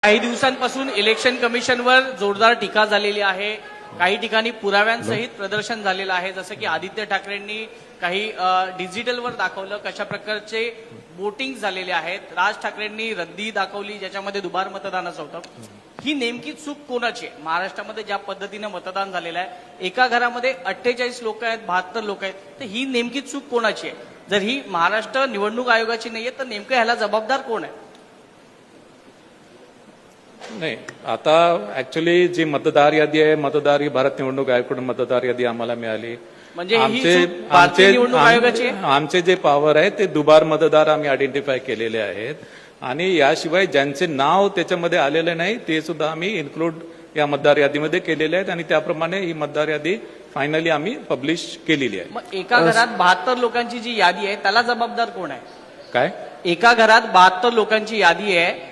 काही दिवसांपासून इलेक्शन कमिशनवर जोरदार टीका झालेली आहे. काही ठिकाणी पुराव्यांसहित प्रदर्शन झालेलं आहे. जसं की आदित्य ठाकरेंनी काही डिजिटलवर दाखवलं कशा प्रकारचे वोटिंग झालेले आहेत. राज ठाकरेंनी रद्दी दाखवली ज्याच्यामध्ये दुबार मतदानाचं होतं. ही नेमकी चूक कोणाची आहे? महाराष्ट्रामध्ये ज्या पद्धतीनं मतदान झालेलं आहे, एका घरामध्ये 48 लोक आहेत, 72 लोक आहेत, तर ही नेमकी चूक कोणाची आहे? जर ही महाराष्ट्र निवडणूक आयोगाची नाहीये तर नेमकं ह्याला जबाबदार कोण आहे? नाही, आता ऍक्च्युली जी मतदार यादी आहे, मतदार ही भारत निवडणूक आयोगाकडून मतदार यादी आम्हाला मिळाली. म्हणजे ही चूक भारतीय निवडणूक आयोगाची आहे? आमचे जे पॉवर आहे ते दुबार मतदार आम्ही आयडेंटिफाय केलेले आहेत आणि याशिवाय ज्यांचे नाव त्याच्यामध्ये आलेले नाही ते सुद्धा आम्ही इन्क्लूड या मतदार यादीमध्ये केलेले आहेत आणि त्याप्रमाणे ही मतदार यादी फायनली आम्ही पब्लिश केलेली आहे. मग एका घरात 72 लोकांची जी यादी आहे त्याला जबाबदार कोण आहे? काय? एका घरात 72 लोकांची यादी आहे,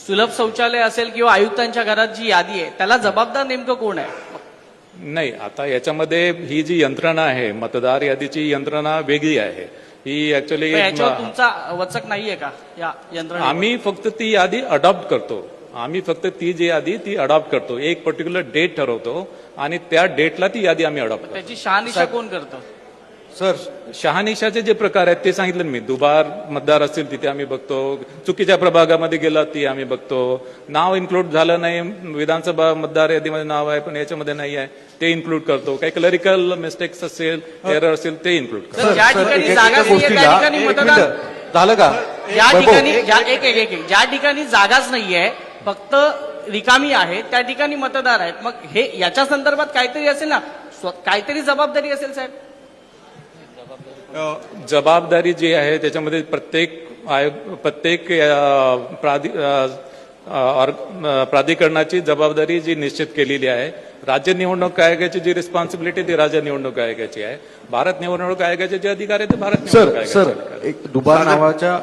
सुलभ शौचालय असेल किंवा आयुक्तांच्या घरात जी यादी आहे त्याला जबाबदार नेमकं कोण आहे? नाही, आता याच्यामध्ये ही जी यंत्रणा आहे मतदार यादीची यंत्रणा वेगळी आहे. ही ऍक्च्युली याच्यावर तुमचा वचक नाहीये का या यंत्रणा? आम्ही फक्त ती यादी अडॉप्ट करतो. आम्ही फक्त ती जी यादी ती अडॉप्ट करतो. एक पर्टिक्युलर डेट ठरवतो आणि त्या डेटला ती यादी आम्ही अडॉप्ट करतो. त्याची शहानिशा कोण करतं? सर, शहानिशाचे जे प्रकार आहेत ते सांगितलं मी. दुबार मतदार असतील तिथे आम्ही बघतो, चुकीच्या प्रभागामध्ये गेला ती आम्ही बघतो, नाव इन्क्लूड झालं नाही, विधानसभा मतदार यादीमध्ये नाव आहे पण याच्यामध्ये नाही आहे ते इन्क्लूड करतो, काही क्लरिकल मिस्टेक्स असेल, एरर असेल ते इन्क्लूड करतो. ज्या ठिकाणी जागा नाहीये त्या ठिकाणी मतदान झालं का? ज्या ठिकाणी ज्या ठिकाणी जागाच नाहीये, फक्त रिकामी आहे त्या ठिकाणी मतदार आहेत. मग हे याच्या संदर्भात काहीतरी असेल ना, काहीतरी जबाबदारी असेल साहेब. जबाबदारी जी आहे त्याच्यामध्ये प्रत्येक प्राधिकरणाची जबाबदारी जी निश्चित केलेली आहे. राज्य निवडणूक आयोगाची जी रिस्पॉन्सिबिलिटी ती राज्य निवडणूक आयोगाची आहे. भारत निवडणूक आयोगाचे जे अधिकार आहेत ते भारत निवडणूक आयोगाचे. सर, एक दुबार नावाच्या